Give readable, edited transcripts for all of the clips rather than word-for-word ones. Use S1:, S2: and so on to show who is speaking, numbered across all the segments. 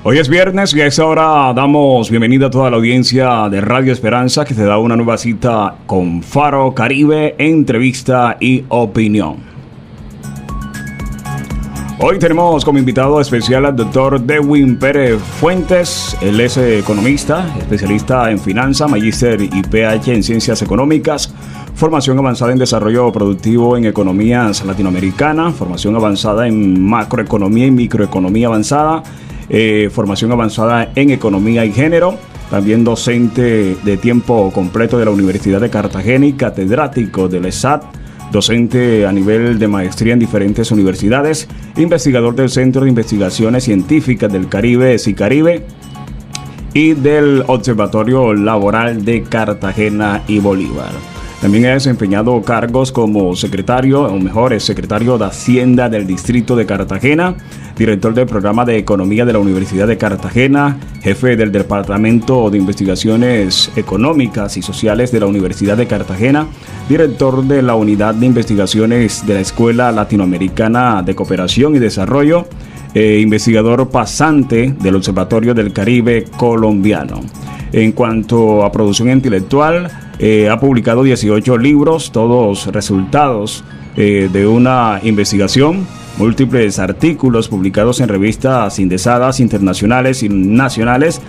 S1: Hoy es viernes y a esta hora damos bienvenida a toda la audiencia de Radio Esperanza que te da una nueva cita con Faro Caribe, entrevista y opinión. Hoy tenemos como invitado especial al doctor Dewin Pérez Fuentes. Él es economista, especialista en finanzas, magíster y PH en ciencias económicas, formación avanzada en desarrollo productivo en economías latinoamericanas, formación avanzada en macroeconomía y microeconomía avanzada, formación avanzada en economía y género, también docente de tiempo completo de la Universidad de Cartagena y catedrático del ESAT, docente a nivel de maestría en diferentes universidades, investigador del Centro de Investigaciones Científicas del Caribe, CICaribe, y del Observatorio Laboral de Cartagena y Bolívar. También ha desempeñado cargos como secretario, o mejor, es secretario de Hacienda del Distrito de Cartagena, director del programa de Economía de la Universidad de Cartagena, jefe del Departamento de Investigaciones Económicas y Sociales de la Universidad de Cartagena, director de la Unidad de Investigaciones de la Escuela Latinoamericana de Cooperación y Desarrollo, investigador pasante del Observatorio del Caribe colombiano. En cuanto a producción intelectual, ha publicado 18 libros, todos resultados de una investigación, múltiples artículos publicados en revistas indexadas internacionales y nacionales,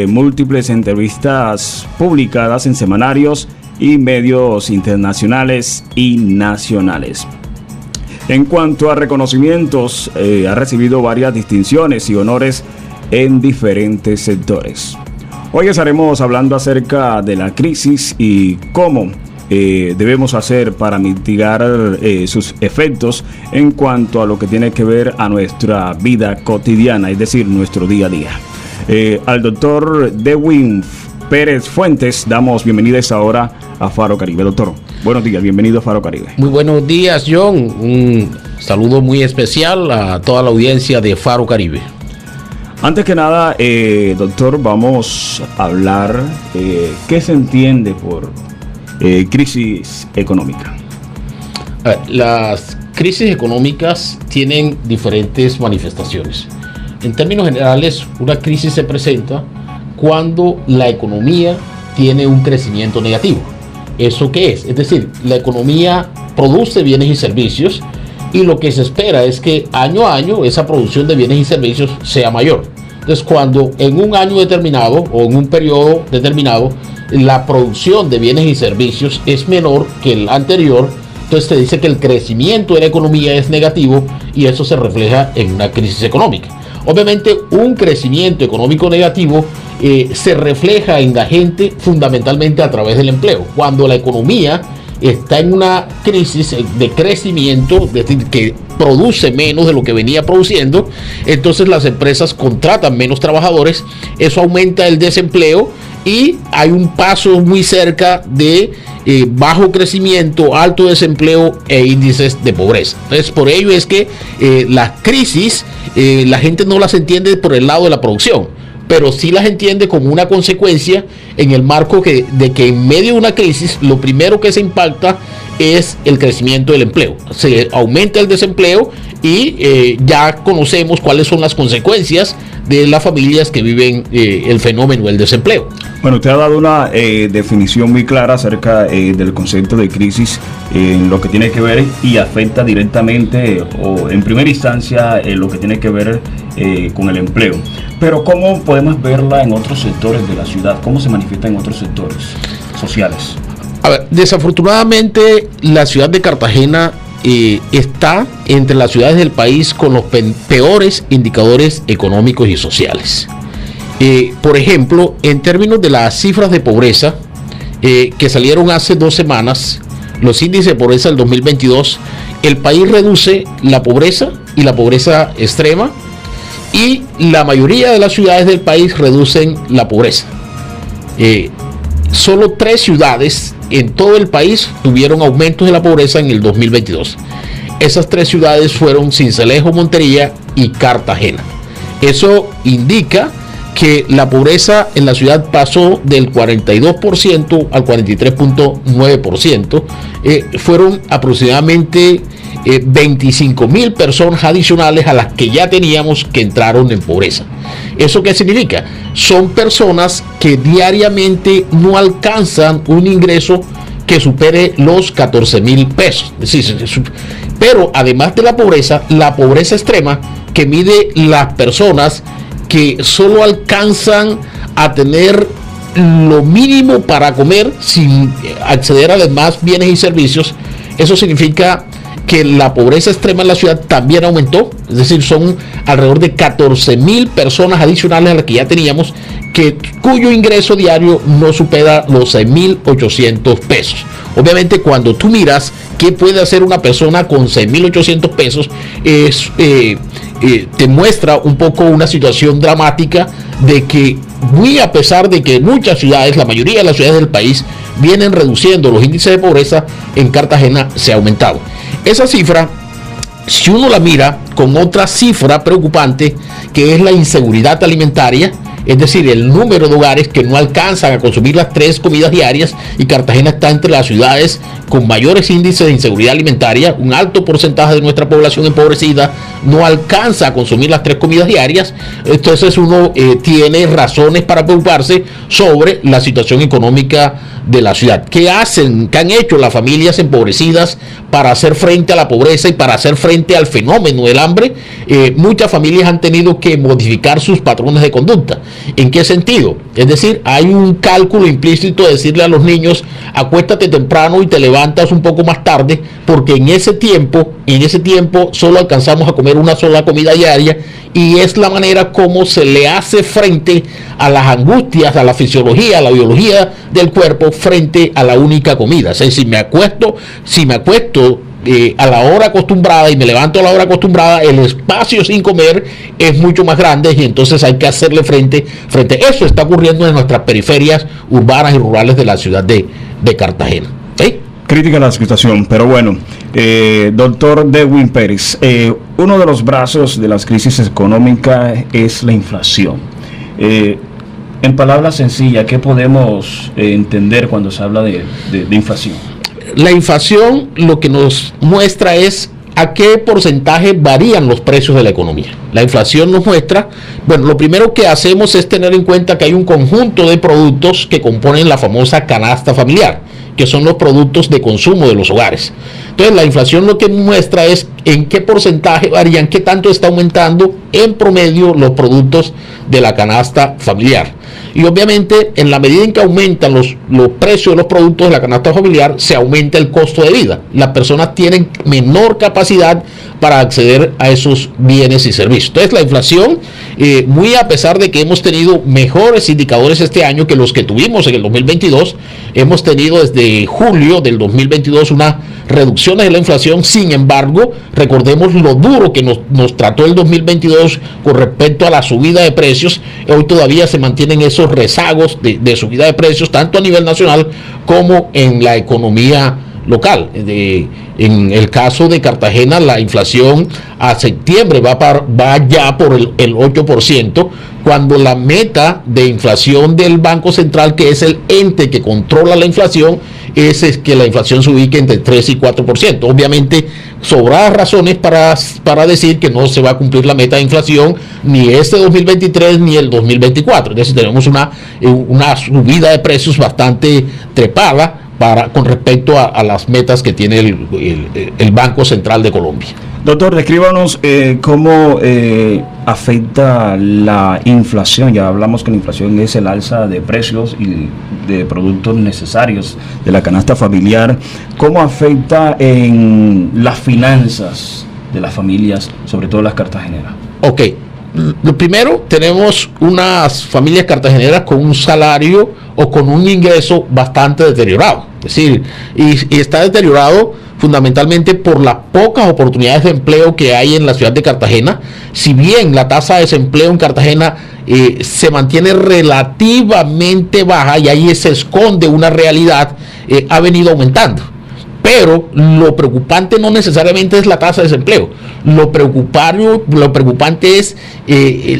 S1: múltiples entrevistas publicadas en semanarios y medios internacionales y nacionales. En cuanto a reconocimientos, ha recibido varias distinciones y honores en diferentes sectores. Hoy estaremos hablando acerca de la crisis y cómo debemos hacer para mitigar sus efectos en cuanto a lo que tiene que ver a nuestra vida cotidiana, es decir, nuestro día a día. Al doctor Dewin Pérez Fuentes damos bienvenida a esta hora a Faro Caribe. Doctor, buenos días, bienvenido a Faro Caribe.
S2: Muy buenos días, John. Un saludo muy especial a toda la audiencia de Faro Caribe.
S1: Antes que nada, doctor, vamos a hablar qué se entiende por crisis económica.
S2: Las crisis económicas tienen diferentes manifestaciones. En términos generales, una crisis se presenta cuando la economía tiene un crecimiento negativo. ¿Eso qué es? Es decir, la economía produce bienes y servicios y lo que se espera es que año a año esa producción de bienes y servicios sea mayor. Entonces, cuando en un año determinado o en un periodo determinado la producción de bienes y servicios es menor que el anterior, entonces se dice que el crecimiento de la economía es negativo y eso se refleja en una crisis económica. Obviamente, un crecimiento económico negativo se refleja en la gente fundamentalmente a través del empleo. Cuando la economía está en una crisis de crecimiento, es decir, que produce menos de lo que venía produciendo, entonces las empresas contratan menos trabajadores, eso aumenta el desempleo y hay un paso muy cerca de bajo crecimiento, alto desempleo e índices de pobreza. Entonces, por ello es que las crisis la gente no las entiende por el lado de la producción, pero sí las entiende como una consecuencia en el marco de que en medio de una crisis lo primero que se impacta es el crecimiento del empleo. Se aumenta el desempleo y ya conocemos cuáles son las consecuencias de las familias que viven el fenómeno del desempleo.
S1: Bueno, usted ha dado una definición muy clara acerca del concepto de crisis en lo que tiene que ver y afecta directamente o en primera instancia lo que tiene que ver con el empleo. Pero ¿cómo podemos verla en otros sectores de la ciudad? ¿Cómo se manifiesta en otros sectores sociales?
S2: A ver, desafortunadamente la ciudad de Cartagena está entre las ciudades del país con los peores indicadores económicos y sociales. Por ejemplo, en términos de las cifras de pobreza que salieron hace 2 semanas, los índices de pobreza del 2022, el país reduce la pobreza y la pobreza extrema y la mayoría de las ciudades del país reducen la pobreza. Solo 3 ciudades en todo el país tuvieron aumentos de la pobreza en el 2022. Esas 3 ciudades fueron Sincelejo, Montería y Cartagena. Eso indica que la pobreza en la ciudad pasó del 42% al 43.9%. Fueron aproximadamente 25.000 personas adicionales a las que ya teníamos que entraron en pobreza. ¿Eso qué significa? Son personas que diariamente no alcanzan un ingreso que supere los 14,000 pesos. Pero además de la pobreza extrema, que mide las personas que solo alcanzan a tener lo mínimo para comer sin acceder a demás bienes y servicios. Eso significa que la pobreza extrema en la ciudad también aumentó, es decir, son alrededor de 14,000 personas adicionales a las que ya teníamos, cuyo ingreso diario no supera los 6,800 pesos. Obviamente, cuando tú miras qué puede hacer una persona con 6,800 pesos, te muestra un poco una situación dramática de que, muy a pesar de que muchas ciudades, la mayoría de las ciudades del país, vienen reduciendo los índices de pobreza, en Cartagena se ha aumentado. Esa cifra, si uno la mira con otra cifra preocupante, que es la inseguridad alimentaria, es decir, el número de hogares que no alcanzan a consumir las 3 comidas diarias, y Cartagena está entre las ciudades con mayores índices de inseguridad alimentaria. Un alto porcentaje de nuestra población empobrecida no alcanza a consumir las 3 comidas diarias. Entonces uno tiene razones para preocuparse sobre la situación económica de la ciudad. ¿Qué han hecho las familias empobrecidas para hacer frente a la pobreza y para hacer frente al fenómeno del hambre? Muchas familias han tenido que modificar sus patrones de conducta. ¿En qué sentido? Es decir, hay un cálculo implícito de decirle a los niños: acuéstate temprano y te levantas un poco más tarde, porque en ese tiempo solo alcanzamos a comer una sola comida diaria, y es la manera como se le hace frente a las angustias, a la fisiología, a la biología del cuerpo frente a la única comida. O sea, si me acuesto a la hora acostumbrada y me levanto a la hora acostumbrada, el espacio sin comer es mucho más grande, y entonces hay que hacerle frente. Eso está ocurriendo en nuestras periferias urbanas y rurales de la ciudad de Cartagena. ¿Sí?
S1: Crítica la situación, pero bueno, doctor Dewin Pérez, uno de los brazos de las crisis económicas es la inflación. En palabras sencillas, ¿qué podemos entender cuando se habla de inflación?
S2: La inflación lo que nos muestra es a qué porcentaje varían los precios de la economía. La inflación nos muestra, lo primero que hacemos es tener en cuenta que hay un conjunto de productos que componen la famosa canasta familiar, que son los productos de consumo de los hogares. Entonces, la inflación lo que muestra es en qué porcentaje varían, qué tanto está aumentando en promedio los productos de la canasta familiar. Y obviamente, en la medida en que aumentan los precios de los productos de la canasta familiar, se aumenta el costo de vida. Las personas tienen menor capacidad para acceder a esos bienes y servicios. Entonces, la inflación, muy a pesar de que hemos tenido mejores indicadores este año que los que tuvimos en el 2022, hemos tenido desde julio del 2022 una reducción de la inflación. Sin embargo, recordemos lo duro que nos trató el 2022 con respecto a la subida de precios. Hoy todavía se mantienen esos rezagos de subida de precios, tanto a nivel nacional como en la economía local. En el caso de Cartagena, la inflación a septiembre va ya por el 8%, cuando la meta de inflación del Banco Central, que es el ente que controla la inflación, es que la inflación se ubique entre 3 y 4%. Obviamente, sobradas razones para decir que no se va a cumplir la meta de inflación ni este 2023 ni el 2024. Entonces tenemos una subida de precios bastante trepada con respecto a las metas que tiene el Banco Central de Colombia.
S1: Doctor, descríbanos cómo afecta la inflación. Ya hablamos que la inflación es el alza de precios y de productos necesarios de la canasta familiar. ¿Cómo afecta en las finanzas de las familias, sobre todo las cartageneras?
S2: Ok, lo primero, tenemos unas familias cartageneras con un salario o con un ingreso bastante deteriorado. Es decir, y está deteriorado fundamentalmente por las pocas oportunidades de empleo que hay en la ciudad de Cartagena. Si bien la tasa de desempleo en Cartagena se mantiene relativamente baja, y ahí se esconde una realidad, ha venido aumentando. Pero lo preocupante no necesariamente es la tasa de desempleo. Lo preocupante es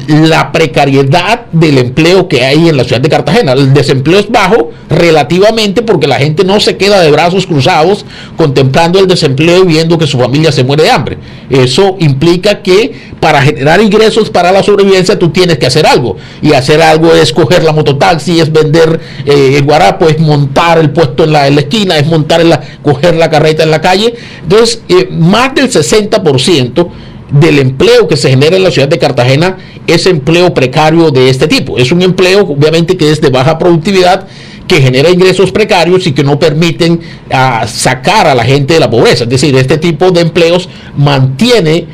S2: la precariedad del empleo que hay en la ciudad de Cartagena. El desempleo es bajo relativamente porque la gente no se queda de brazos cruzados contemplando el desempleo y viendo que su familia se muere de hambre. Eso implica que para generar ingresos para la sobrevivencia tú tienes que hacer algo. Y hacer algo es coger la mototaxi, es vender el guarapo, es montar el puesto en la esquina, es coger la carreta en la calle. Entonces, más del 60% del empleo que se genera en la ciudad de Cartagena es empleo precario de este tipo. Es un empleo, obviamente, que es de baja productividad, que genera ingresos precarios y que no permiten sacar a la gente de la pobreza. Es decir, este tipo de empleos mantiene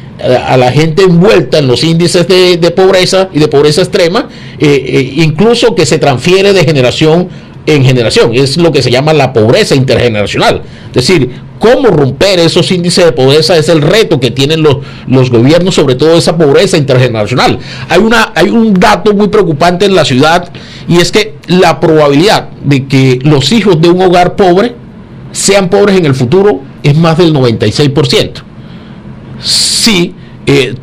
S2: a la gente envuelta en los índices de pobreza y de pobreza extrema, incluso que se transfiere de generación en generación. Es lo que se llama la pobreza intergeneracional. Es decir, cómo romper esos índices de pobreza es el reto que tienen los gobiernos, sobre todo esa pobreza intergeneracional. Hay un dato muy preocupante en la ciudad, y es que la probabilidad de que los hijos de un hogar pobre sean pobres en el futuro es más del 96%. Si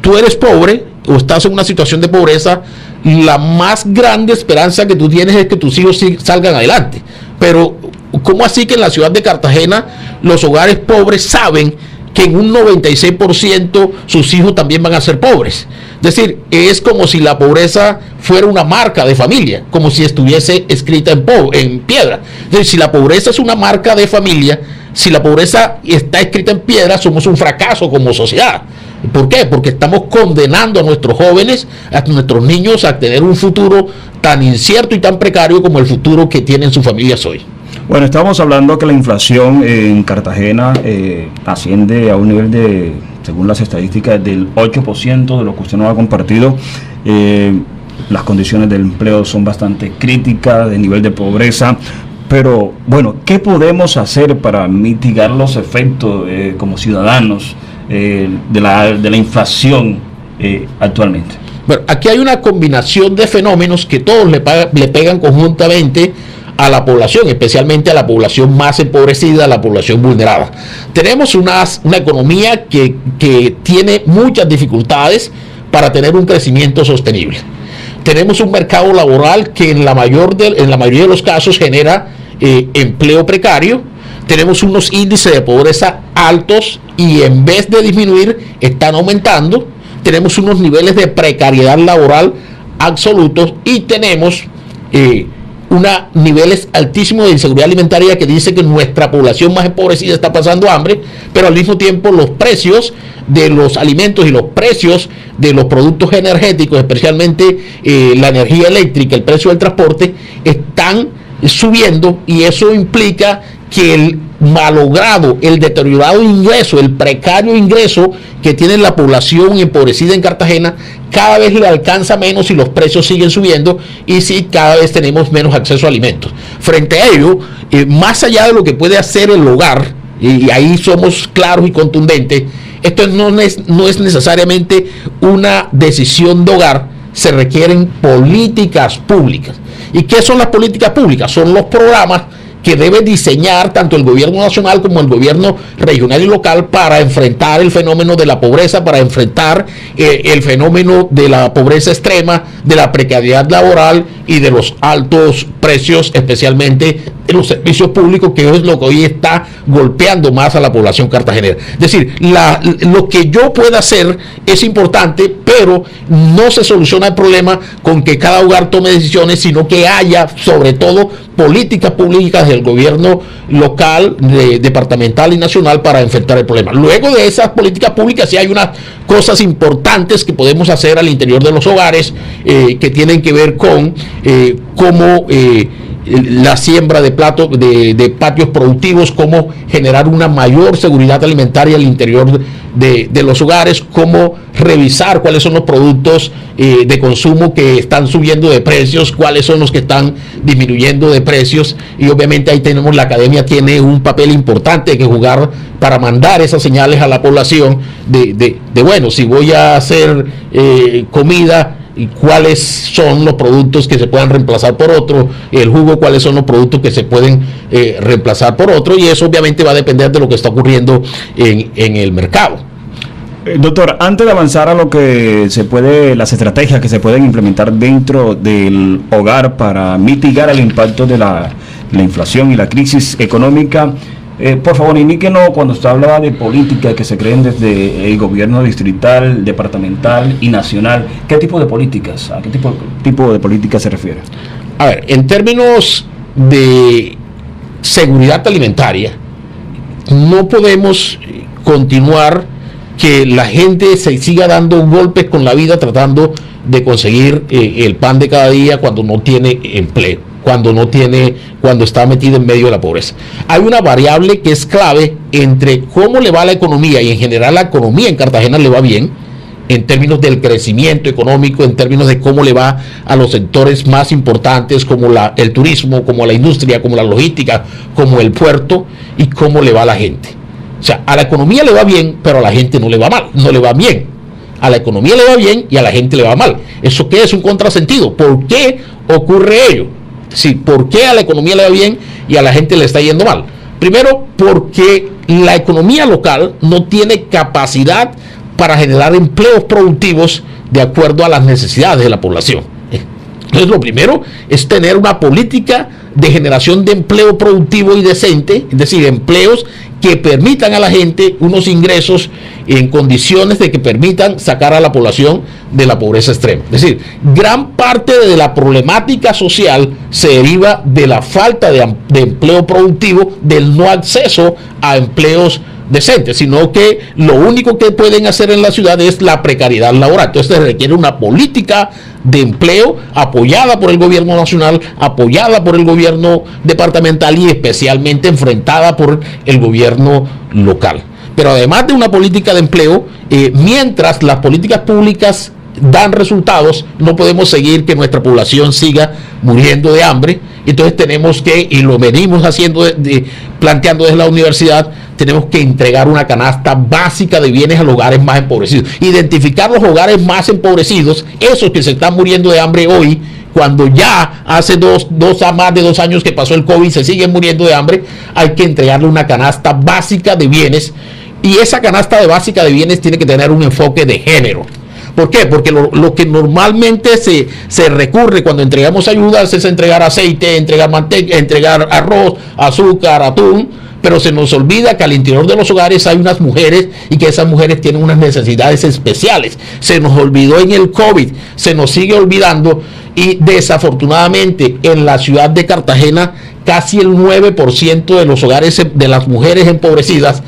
S2: tú eres pobre o estás en una situación de pobreza, la más grande esperanza que tú tienes es que tus hijos salgan adelante. Pero ¿cómo así que en la ciudad de Cartagena los hogares pobres saben que en un 96% sus hijos también van a ser pobres? Es decir, es como si la pobreza fuera una marca de familia, como si estuviese escrita en piedra. Es decir, si la pobreza es una marca de familia, si la pobreza está escrita en piedra, somos un fracaso como sociedad. ¿Por qué? Porque estamos condenando a nuestros jóvenes, a nuestros niños, a tener un futuro tan incierto y tan precario como el futuro que tienen sus familias hoy.
S1: Bueno, estamos hablando que la inflación en Cartagena asciende a un nivel de, según las estadísticas, del 8% de lo que usted nos ha compartido. Las condiciones del empleo son bastante críticas, de nivel de pobreza. Pero, bueno, ¿qué podemos hacer para mitigar los efectos como ciudadanos de la inflación actualmente?
S2: Bueno, aquí hay una combinación de fenómenos que todos le pegan conjuntamente a la población, especialmente a la población más empobrecida, a la población vulnerada. Tenemos una economía que tiene muchas dificultades para tener un crecimiento sostenible. Tenemos un mercado laboral que en la mayoría de los casos genera empleo precario. Tenemos unos índices de pobreza altos y en vez de disminuir están aumentando. Tenemos unos niveles de precariedad laboral absolutos y tenemos niveles altísimos de inseguridad alimentaria que dice que nuestra población más empobrecida está pasando hambre, pero al mismo tiempo los precios de los alimentos y los precios de los productos energéticos, especialmente la energía eléctrica, el precio del transporte, están subiendo, y eso implica que el malogrado, el deteriorado ingreso, el precario ingreso que tiene la población empobrecida en Cartagena cada vez le alcanza menos y los precios siguen subiendo, y sí, cada vez tenemos menos acceso a alimentos. Frente a ello, más allá de lo que puede hacer el hogar, y ahí somos claros y contundentes, esto no es necesariamente una decisión de hogar, se requieren políticas públicas. ¿Y qué son las políticas públicas? Son los programas que debe diseñar tanto el gobierno nacional como el gobierno regional y local para enfrentar el fenómeno de la pobreza, para enfrentar el fenómeno de la pobreza extrema, de la precariedad laboral y de los altos precios, especialmente de los servicios públicos, que es lo que hoy está golpeando más a la población cartagenera. Es decir, lo que yo pueda hacer es importante, pero no se soluciona el problema con que cada hogar tome decisiones, sino que haya, sobre todo, políticas públicas del gobierno local, departamental y nacional para enfrentar el problema. Luego de esas políticas públicas, sí hay unas cosas importantes que podemos hacer al interior de los hogares, que tienen que ver con cómo la siembra de patios productivos, cómo generar una mayor seguridad alimentaria al interior de los hogares, cómo revisar cuáles son los productos de consumo que están subiendo de precios, cuáles son los que están disminuyendo de precios, y obviamente ahí la academia tiene un papel importante que jugar para mandar esas señales a la población de bueno, si voy a hacer comida, y cuáles son los productos que se puedan reemplazar por otro, el jugo, cuáles son los productos que se pueden reemplazar por otro, y eso obviamente va a depender de lo que está ocurriendo en el mercado.
S1: Doctor, antes de avanzar a lo que se puede, las estrategias que se pueden implementar dentro del hogar para mitigar el impacto de la inflación y la crisis económica, por favor, indíquenos cuando usted hablaba de políticas que se creen desde el gobierno distrital, departamental y nacional, ¿qué tipo de políticas? ¿A qué tipo de políticas se refiere?
S2: A ver, en términos de seguridad alimentaria, no podemos continuar que la gente se siga dando golpes con la vida tratando de conseguir el pan de cada día cuando no tiene empleo, cuando está metido en medio de la pobreza. Hay una variable que es clave entre cómo le va a la economía, y en general la economía en Cartagena le va bien, en términos del crecimiento económico, en términos de cómo le va a los sectores más importantes como el turismo, como la industria, como la logística, como el puerto, y cómo le va a la gente. O sea, a la economía le va bien, pero a la gente no le va mal, no le va bien. A la economía le va bien y a la gente le va mal. ¿Eso qué es? Un contrasentido. ¿Por qué ocurre ello? Sí, ¿por qué a la economía le va bien y a la gente le está yendo mal? Primero, porque la economía local no tiene capacidad para generar empleos productivos de acuerdo a las necesidades de la población. Entonces, lo primero es tener una política de generación de empleo productivo y decente, es decir, empleos que permitan a la gente unos ingresos en condiciones de que permitan sacar a la población de la pobreza extrema. Es decir, gran parte de la problemática social se deriva de la falta de empleo productivo, del no acceso a empleos decentes, sino que lo único que pueden hacer en la ciudad es la precariedad laboral. Entonces se requiere una política de empleo apoyada por el gobierno nacional, apoyada por el gobierno departamental y especialmente enfrentada por el gobierno local. Pero además de una política de empleo, mientras las políticas públicas dan resultados, no podemos seguir que nuestra población siga muriendo de hambre. Entonces tenemos que, y lo venimos haciendo, planteando desde la universidad, tenemos que entregar una canasta básica de bienes a los hogares más empobrecidos. Identificar los hogares más empobrecidos, esos que se están muriendo de hambre hoy, cuando ya hace más de 2 años que pasó el COVID, se siguen muriendo de hambre, hay que entregarle una canasta básica de bienes, y esa canasta básica de bienes tiene que tener un enfoque de género. ¿Por qué? Porque lo que normalmente se recurre cuando entregamos ayudas es entregar aceite, entregar manteca, entregar arroz, azúcar, atún, pero se nos olvida que al interior de los hogares hay unas mujeres y que esas mujeres tienen unas necesidades especiales. Se nos olvidó en el COVID, se nos sigue olvidando, y desafortunadamente en la ciudad de Cartagena casi el 9% de los hogares de las mujeres empobrecidas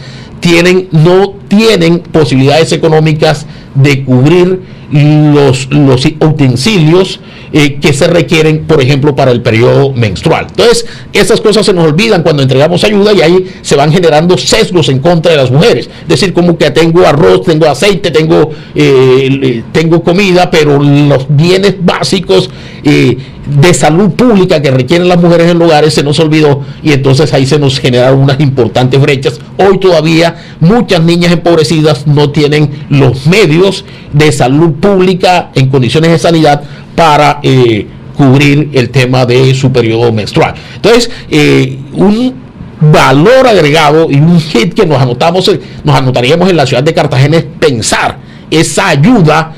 S2: no tienen posibilidades económicas de cubrir los utensilios que se requieren, por ejemplo, para el periodo menstrual. Entonces, esas cosas se nos olvidan cuando entregamos ayuda, y ahí se van generando sesgos en contra de las mujeres. Es decir, como que tengo arroz, tengo aceite, tengo comida, pero los bienes básicos de salud pública que requieren las mujeres en lugares se nos olvidó, y entonces ahí se nos generaron unas importantes brechas. Hoy todavía muchas niñas empobrecidas no tienen los medios de salud pública en condiciones de sanidad para cubrir el tema de su periodo menstrual. Entonces, un valor agregado y un hit que nos anotaríamos en la ciudad de Cartagena es pensar esa ayuda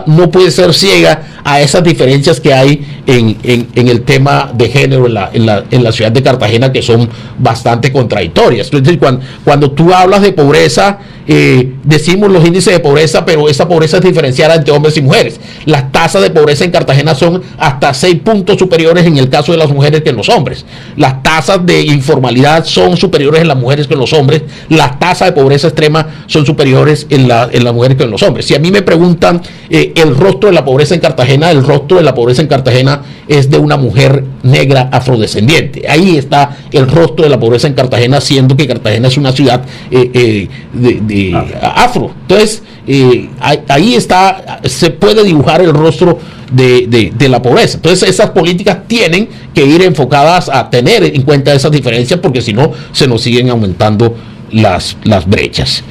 S2: no puede ser ciega a esas diferencias que hay en el tema de género en la ciudad de Cartagena, que son bastante contradictorias. Entonces, cuando tú hablas de pobreza, decimos los índices de pobreza, pero esa pobreza es diferenciada entre hombres y mujeres. Las tasas de pobreza en Cartagena son hasta 6 puntos superiores en el caso de las mujeres que en los hombres. Las tasas de informalidad son superiores en las mujeres que en los hombres. Las tasas de pobreza extrema son superiores en las mujeres que en los hombres. Si a mí me preguntan el rostro de la pobreza en Cartagena, el rostro de la pobreza en Cartagena es de una mujer negra afrodescendiente. Ahí está el rostro de la pobreza en Cartagena, siendo que Cartagena es una ciudad afro. Entonces, ahí está, se puede dibujar el rostro de la pobreza. Entonces, esas políticas tienen que ir enfocadas a tener en cuenta esas diferencias, porque si no, se nos siguen aumentando las brechas.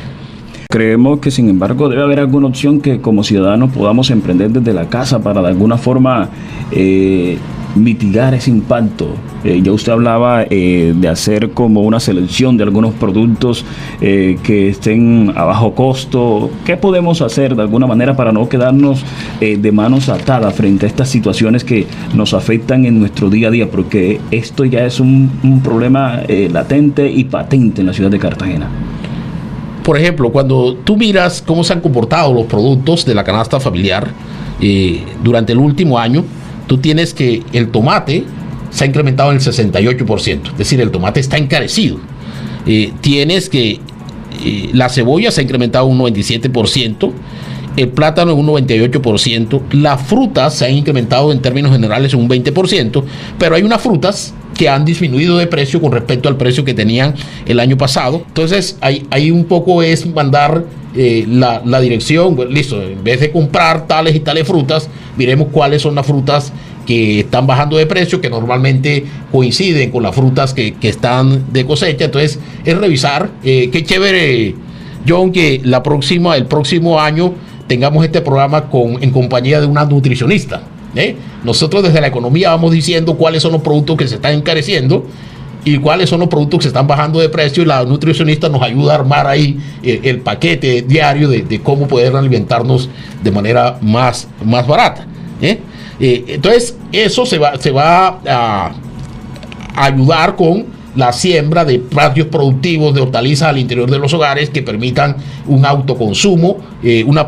S1: creemos que sin embargo debe haber alguna opción que como ciudadanos podamos emprender desde la casa para de alguna forma mitigar ese impacto. Ya usted hablaba de hacer como una selección de algunos productos que estén a bajo costo. ¿Qué podemos hacer de alguna manera para no quedarnos de manos atadas frente a estas situaciones que nos afectan en nuestro día a día? Porque esto ya es un problema latente y patente en la ciudad de Cartagena.
S2: Por ejemplo, cuando tú miras cómo se han comportado los productos de la canasta familiar durante el último año, tú tienes que el tomate se ha incrementado en el 68%, es decir, el tomate está encarecido. Tienes que la cebolla se ha incrementado un 97%, el plátano en un 98%, las frutas se han incrementado en términos generales en un 20%, pero hay unas frutas que han disminuido de precio con respecto al precio que tenían el año pasado. Entonces, ahí un poco es mandar la dirección, listo, en vez de comprar tales y tales frutas, miremos cuáles son las frutas que están bajando de precio, que normalmente coinciden con las frutas que están de cosecha. Entonces, es revisar, qué chévere, John, que el próximo año tengamos este programa en compañía de una nutricionista. Nosotros desde la economía vamos diciendo cuáles son los productos que se están encareciendo y cuáles son los productos que se están bajando de precio, y la nutricionista nos ayuda a armar ahí el paquete diario de cómo poder alimentarnos de manera más barata. Entonces eso se va a ayudar con la siembra de patios productivos de hortalizas al interior de los hogares que permitan un autoconsumo, un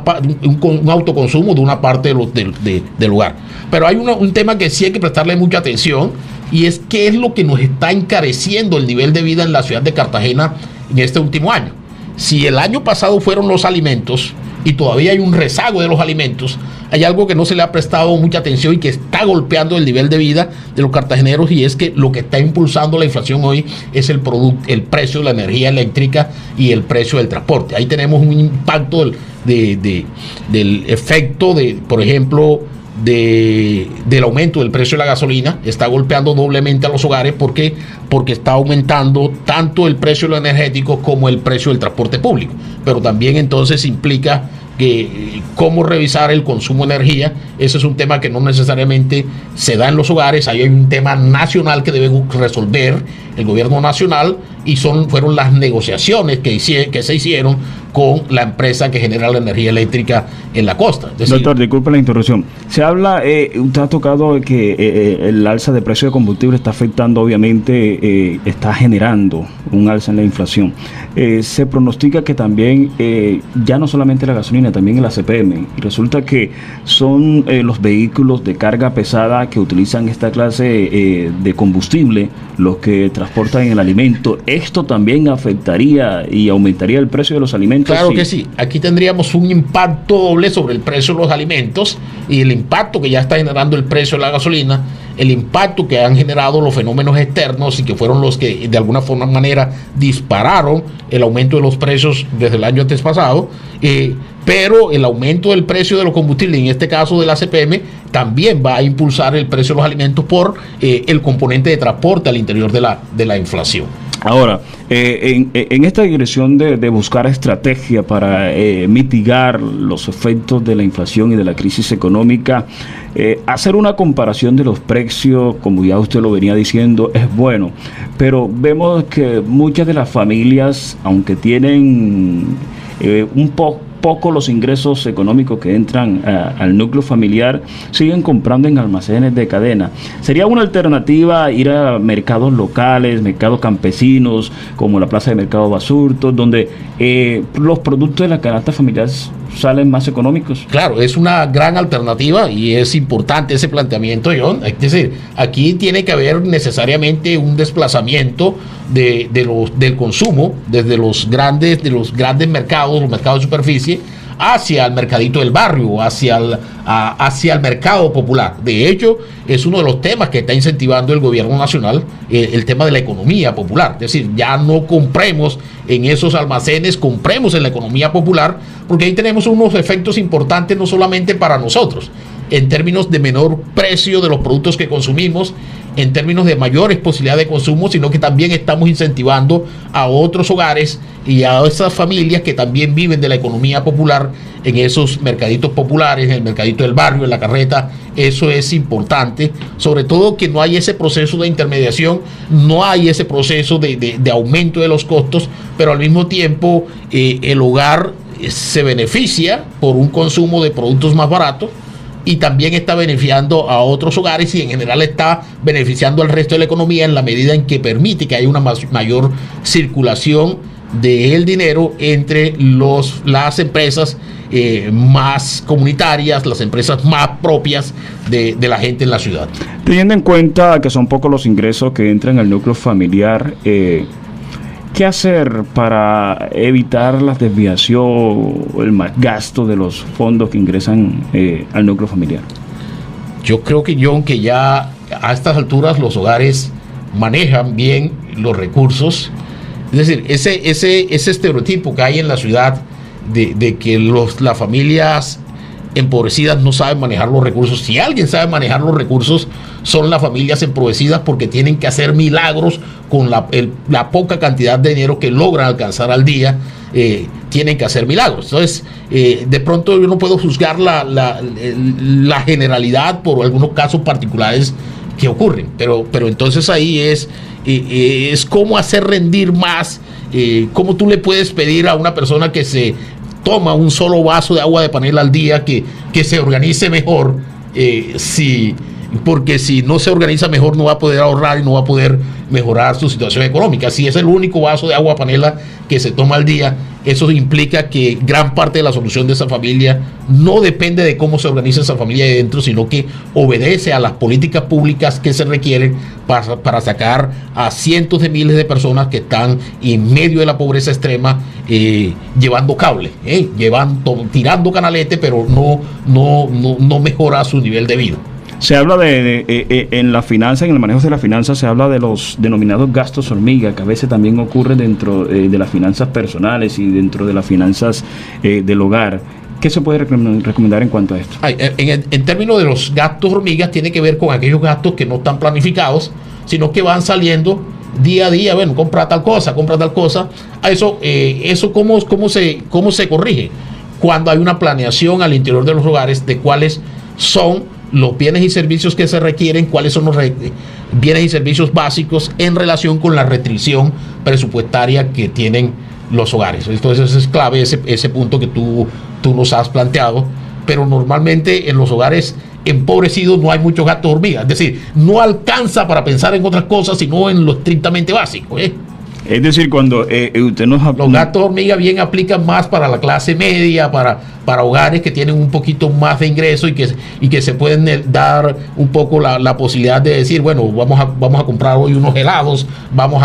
S2: autoconsumo de una parte del hogar. Pero hay un tema que sí hay que prestarle mucha atención, y es qué es lo que nos está encareciendo el nivel de vida en la ciudad de Cartagena en este último año. Si el año pasado fueron los alimentos y todavía hay un rezago de los alimentos, hay algo que no se le ha prestado mucha atención y que está golpeando el nivel de vida de los cartageneros, y es que lo que está impulsando la inflación hoy es el precio de la energía eléctrica y el precio del transporte. Ahí tenemos un impacto del efecto por ejemplo, del aumento del precio de la gasolina. Está golpeando doblemente a los hogares porque está aumentando tanto el precio de lo energético como el precio del transporte público. Pero también entonces implica que cómo revisar el consumo de energía. Ese es un tema que no necesariamente se da en los hogares. Ahí hay un tema nacional que debe resolver el gobierno nacional, y fueron las negociaciones que se hicieron con la empresa que genera la energía eléctrica en la costa. Es decir,
S1: doctor, disculpe la interrupción. Se habla, usted ha tocado que el alza de precio de combustible está afectando, obviamente, está generando un alza en la inflación. Se pronostica que también, ya no solamente la gasolina, también el ACPM, y resulta que son los vehículos de carga pesada que utilizan esta clase de combustible los que transportan el alimento. ¿Esto también afectaría y aumentaría el precio de los alimentos?
S2: Claro que sí. Aquí tendríamos un impacto doble sobre el precio de los alimentos, y el impacto que ya está generando el precio de la gasolina, el impacto que han generado los fenómenos externos y que fueron los que de alguna manera dispararon el aumento de los precios desde el año antes pasado. Pero el aumento del precio de los combustibles, en este caso del ACPM, también va a impulsar el precio de los alimentos por el componente de transporte al interior de la inflación.
S1: Ahora, en esta dirección de buscar estrategia para mitigar los efectos de la inflación y de la crisis económica, hacer una comparación de los precios, como ya usted lo venía diciendo, es bueno, pero vemos que muchas de las familias, aunque tienen un poco los ingresos económicos que entran al núcleo familiar, siguen comprando en almacenes de cadena. ¿Sería una alternativa ir a mercados locales, mercados campesinos, como la Plaza de Mercado Basurto, donde los productos de la canasta familiar salen más económicos? Claro, es una gran alternativa y es importante ese planteamiento, John. Es decir, aquí tiene que haber necesariamente un desplazamiento del consumo desde los grandes mercados, los mercados de superficie, hacia el mercadito del barrio, hacia el mercado popular. De hecho, es uno de los temas que está incentivando el gobierno nacional, el tema de la economía popular. Es decir, ya no compremos en esos almacenes, compremos en la economía popular, porque ahí tenemos unos efectos importantes, no solamente para nosotros, en términos de menor precio de los productos que consumimos,
S2: en términos de mayores posibilidades de consumo, sino que también estamos incentivando a otros hogares y a esas familias que también viven de la economía popular en esos mercaditos populares, en el mercadito del barrio, en la carreta. Eso es importante, sobre todo que no hay ese proceso de intermediación, no hay ese proceso de aumento de los costos, pero al mismo tiempo el hogar se beneficia por un consumo de productos más baratos y también está beneficiando a otros hogares y en general está beneficiando al resto de la economía en la medida en que permite que haya una mayor circulación del dinero entre las empresas más comunitarias, las empresas más propias de la gente en la ciudad.
S1: Teniendo en cuenta que son pocos los ingresos que entran al núcleo familiar, ¿qué hacer para evitar la desviación o el mal gasto de los fondos que ingresan al núcleo familiar?
S2: Yo creo que que ya a estas alturas los hogares manejan bien los recursos. Es decir, ese estereotipo que hay en la ciudad de que las familias empobrecidas no saben manejar los recursos. Si alguien sabe manejar los recursos, son las familias empobrecidas, porque tienen que hacer milagros con la poca cantidad de dinero que logran alcanzar al día. Tienen que hacer milagros. Entonces, de pronto yo no puedo juzgar la generalidad por algunos casos particulares que ocurren, pero entonces ahí es cómo hacer rendir más, cómo tú le puedes pedir a una persona que se toma un solo vaso de agua de panela al día que se organice mejor, porque si no se organiza mejor no va a poder ahorrar y no va a poder mejorar su situación económica. Si es el único vaso de agua panela que se toma al día, eso implica que gran parte de la solución de esa familia no depende de cómo se organiza esa familia de dentro, sino que obedece a las políticas públicas que se requieren para sacar a cientos de miles de personas que están en medio de la pobreza extrema, llevando cable, tirando canalete, pero no mejora su nivel de vida.
S1: Se habla en la finanza, en el manejo de la finanza, se habla de los denominados gastos hormiga, que a veces también ocurren dentro de las finanzas personales y dentro de las finanzas del hogar. ¿Qué se puede recomendar en cuanto a esto?
S2: En términos de los gastos hormigas, tiene que ver con aquellos gastos que no están planificados, sino que van saliendo día a día. Bueno, compra tal cosa. A eso ¿cómo se corrige? Cuando hay una planeación al interior de los hogares de cuáles son los bienes y servicios que se requieren, cuáles son los bienes y servicios básicos en relación con la restricción presupuestaria que tienen los hogares. Entonces es clave ese punto que tú nos has planteado, pero normalmente en los hogares empobrecidos no hay muchos gastos hormigas, es decir, no alcanza para pensar en otras cosas sino en lo estrictamente básico.
S1: Es decir, cuando usted nos...
S2: Los gastos hormiga bien aplican más para la clase media, para hogares que tienen un poquito más de ingreso y que se pueden dar un poco la posibilidad de decir, bueno, vamos a comprar hoy unos helados, vamos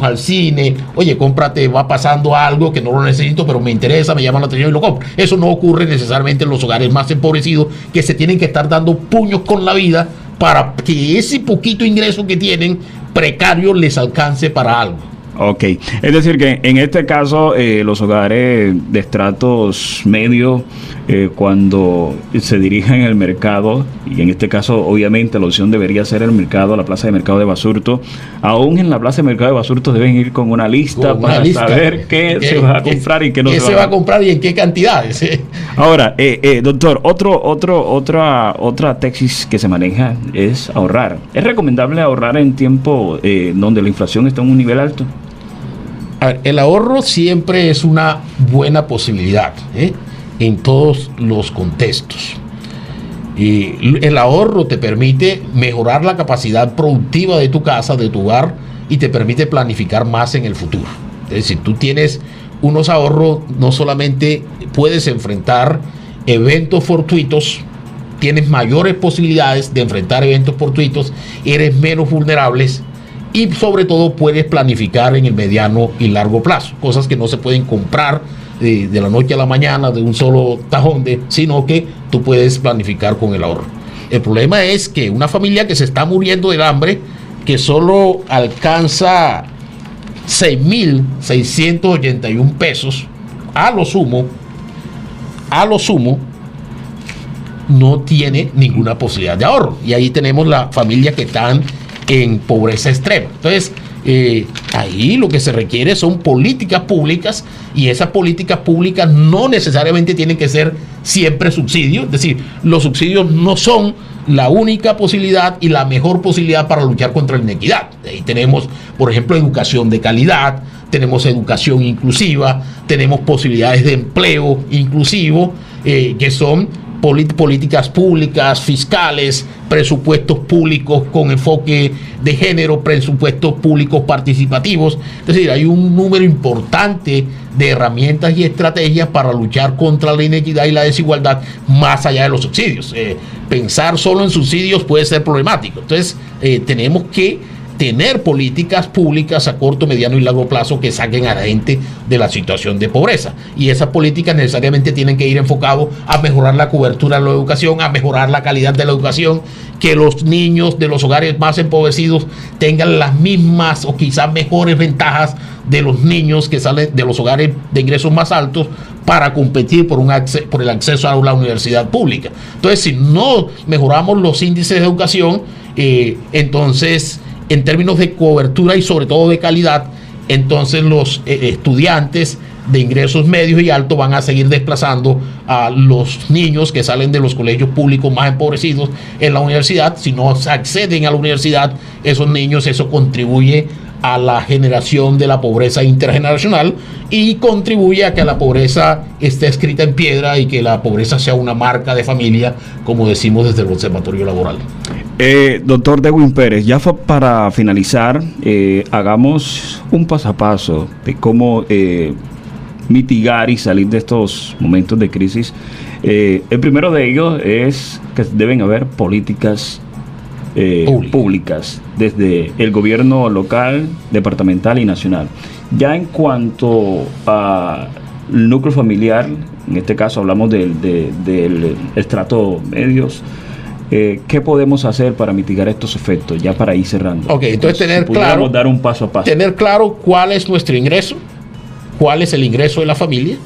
S2: al cine, oye, cómprate, va pasando algo que no lo necesito, pero me interesa, me llama la atención y lo compro. Eso no ocurre necesariamente en los hogares más empobrecidos, que se tienen que estar dando puños con la vida para que ese poquito ingreso que tienen precario les alcance para algo.
S1: Ok, es decir que en este caso los hogares de estratos medios, cuando se dirigen al mercado, y en este caso obviamente la opción debería ser el mercado, la plaza de mercado de Basurto, aún en la plaza de mercado de Basurto deben ir con una lista para saber qué se va a comprar y qué no
S2: se va a comprar y en qué cantidades.
S1: Ahora, doctor, otra tesis que se maneja es ahorrar. ¿Es recomendable ahorrar en tiempo donde la inflación está en un nivel alto?
S2: A ver, el ahorro siempre es una buena posibilidad en todos los contextos. Y el ahorro te permite mejorar la capacidad productiva de tu casa, de tu hogar, y te permite planificar más en el futuro. Es decir, tú tienes unos ahorros, no solamente puedes enfrentar eventos fortuitos, tienes mayores posibilidades de enfrentar eventos fortuitos, eres menos vulnerables y sobre todo puedes planificar en el mediano y largo plazo, cosas que no se pueden comprar de la noche a la mañana de un solo tajón, sino que tú puedes planificar con el ahorro. El problema es que una familia que se está muriendo del hambre, que solo alcanza 6.681 pesos a lo sumo, no tiene ninguna posibilidad de ahorro. Y ahí tenemos las familias que están en pobreza extrema. Entonces, ahí lo que se requiere son políticas públicas, y esas políticas públicas no necesariamente tienen que ser siempre subsidios. Es decir, los subsidios no son la única posibilidad y la mejor posibilidad para luchar contra la inequidad. Ahí tenemos, por ejemplo, educación de calidad, tenemos educación inclusiva, tenemos posibilidades de empleo inclusivo, que son políticas públicas, fiscales, presupuestos públicos con enfoque de género, presupuestos públicos participativos. Es decir, hay un número importante de herramientas y estrategias para luchar contra la inequidad y la desigualdad más allá de los subsidios. Pensar solo en subsidios puede ser problemático. Entonces, tenemos que tener políticas públicas a corto, mediano y largo plazo que saquen a la gente de la situación de pobreza. Y esas políticas necesariamente tienen que ir enfocadas a mejorar la cobertura de la educación, a mejorar la calidad de la educación, que los niños de los hogares más empobrecidos tengan las mismas o quizás mejores ventajas de los niños que salen de los hogares de ingresos más altos para competir por el acceso a la universidad pública. Entonces, si no mejoramos los índices de educación, entonces, en términos de cobertura y sobre todo de calidad, entonces los estudiantes de ingresos medios y altos van a seguir desplazando a los niños que salen de los colegios públicos más empobrecidos en la universidad. Si no acceden a la universidad, esos niños, eso contribuye a la generación de la pobreza intergeneracional y contribuye a que la pobreza esté escrita en piedra y que la pobreza sea una marca de familia, como decimos desde el Observatorio Laboral.
S1: Doctor Dewin Pérez, ya para finalizar, hagamos un paso a paso de cómo mitigar y salir de estos momentos de crisis. El primero de ellos es que deben haber políticas públicas desde el gobierno local, departamental y nacional. Ya en cuanto al núcleo familiar, en este caso hablamos del estrato medios, ¿qué podemos hacer para mitigar estos efectos? Ya para ir cerrando.
S2: Ok, entonces tener claro,
S1: dar un paso a paso.
S2: Tener claro cuál es nuestro ingreso, cuál es el ingreso de la familia,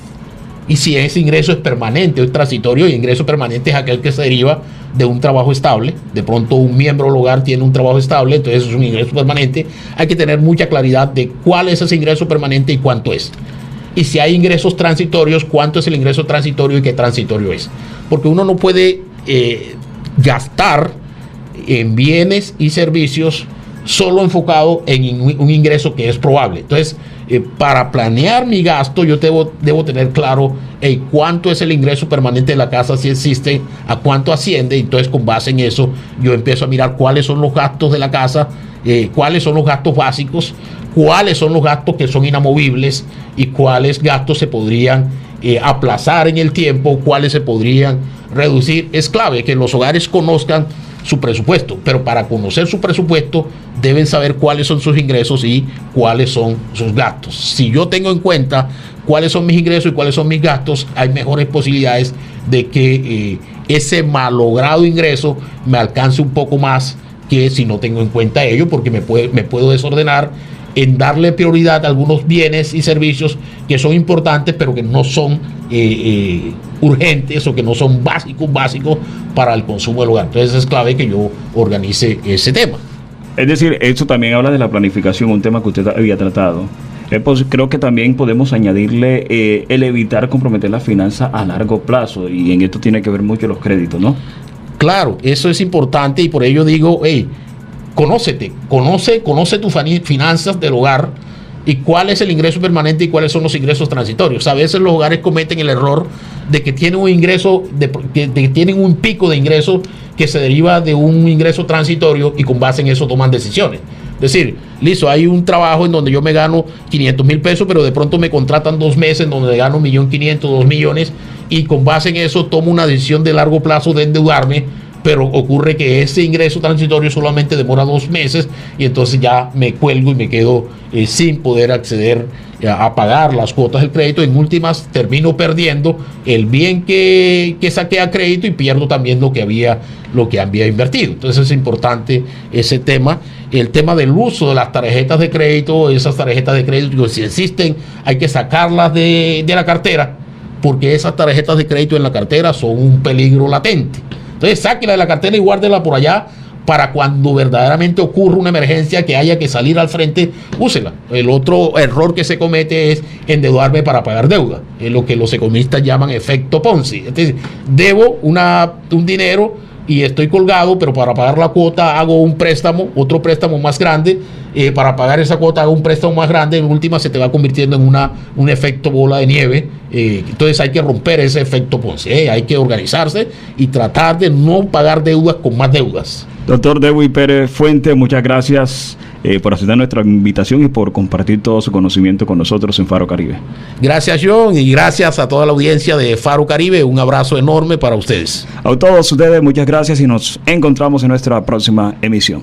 S2: y si ese ingreso es permanente o es transitorio. Y ingreso permanente es aquel que se deriva de un trabajo estable. De pronto un miembro del hogar tiene un trabajo estable, entonces es un ingreso permanente. Hay que tener mucha claridad de cuál es ese ingreso permanente y cuánto es. Y si hay ingresos transitorios, cuánto es el ingreso transitorio y qué transitorio es. Porque uno no puede gastar en bienes y servicios solo enfocado en un ingreso que es probable. Entonces, para planear mi gasto, yo debo tener claro cuánto es el ingreso permanente de la casa, si existe, a cuánto asciende. Entonces, con base en eso, yo empiezo a mirar cuáles son los gastos de la casa, cuáles son los gastos básicos, cuáles son los gastos que son inamovibles y cuáles gastos se podrían aplazar en el tiempo, cuáles se podrían reducir. Es clave que los hogares conozcan su presupuesto, pero para conocer su presupuesto deben saber cuáles son sus ingresos y cuáles son sus gastos. Si yo tengo en cuenta cuáles son mis ingresos y cuáles son mis gastos, hay mejores posibilidades de que ese malogrado ingreso me alcance un poco más que si no tengo en cuenta ello, porque me puedo desordenar en darle prioridad a algunos bienes y servicios que son importantes, pero que no son urgentes o que no son básicos para el consumo del hogar. Entonces es clave que yo organice ese tema.
S1: Es decir, esto también habla de la planificación, un tema que usted había tratado. Pues creo que también podemos añadirle el evitar comprometer las finanzas a largo plazo, y en esto tiene que ver mucho los créditos, ¿no?
S2: Claro, eso es importante, y por ello digo, conócete, conoce tus finanzas del hogar y cuál es el ingreso permanente y cuáles son los ingresos transitorios. A veces los hogares cometen el error de que tienen un ingreso, de que tienen un pico de ingreso que se deriva de un ingreso transitorio, y con base en eso toman decisiones. Es decir, listo, hay un trabajo en donde yo me gano 500,000 pesos, pero de pronto me contratan 2 meses en donde gano 1.500.000, 2 millones, y con base en eso tomo una decisión de largo plazo de endeudarme. Pero ocurre que ese ingreso transitorio solamente demora 2 meses y entonces ya me cuelgo y me quedo sin poder acceder a pagar las cuotas del crédito. En últimas termino perdiendo el bien que saqué a crédito y pierdo también lo que había invertido. Entonces es importante ese tema. El tema del uso de las tarjetas de crédito, esas tarjetas de crédito, si existen, hay que sacarlas de la cartera, porque esas tarjetas de crédito en la cartera son un peligro latente. Entonces sáquela de la cartera y guárdela por allá para cuando verdaderamente ocurra una emergencia que haya que salir al frente, úsela. El otro error que se comete es endeudarme para pagar deuda, es lo que los economistas llaman efecto Ponzi. Entonces, debo un dinero y estoy colgado, pero para pagar la cuota hago un préstamo, otro préstamo más grande, para pagar esa cuota hago un préstamo más grande, en última se te va convirtiendo en un efecto bola de nieve. Entonces hay que romper ese efecto Ponzi, hay que organizarse y tratar de no pagar deudas con más deudas.
S1: Doctor Dewey Pérez Fuentes, muchas gracias por aceptar nuestra invitación y por compartir todo su conocimiento con nosotros en Faro Caribe.
S2: Gracias, John, y gracias a toda la audiencia de Faro Caribe. Un abrazo enorme para ustedes.
S1: A todos ustedes, muchas gracias y nos encontramos en nuestra próxima emisión.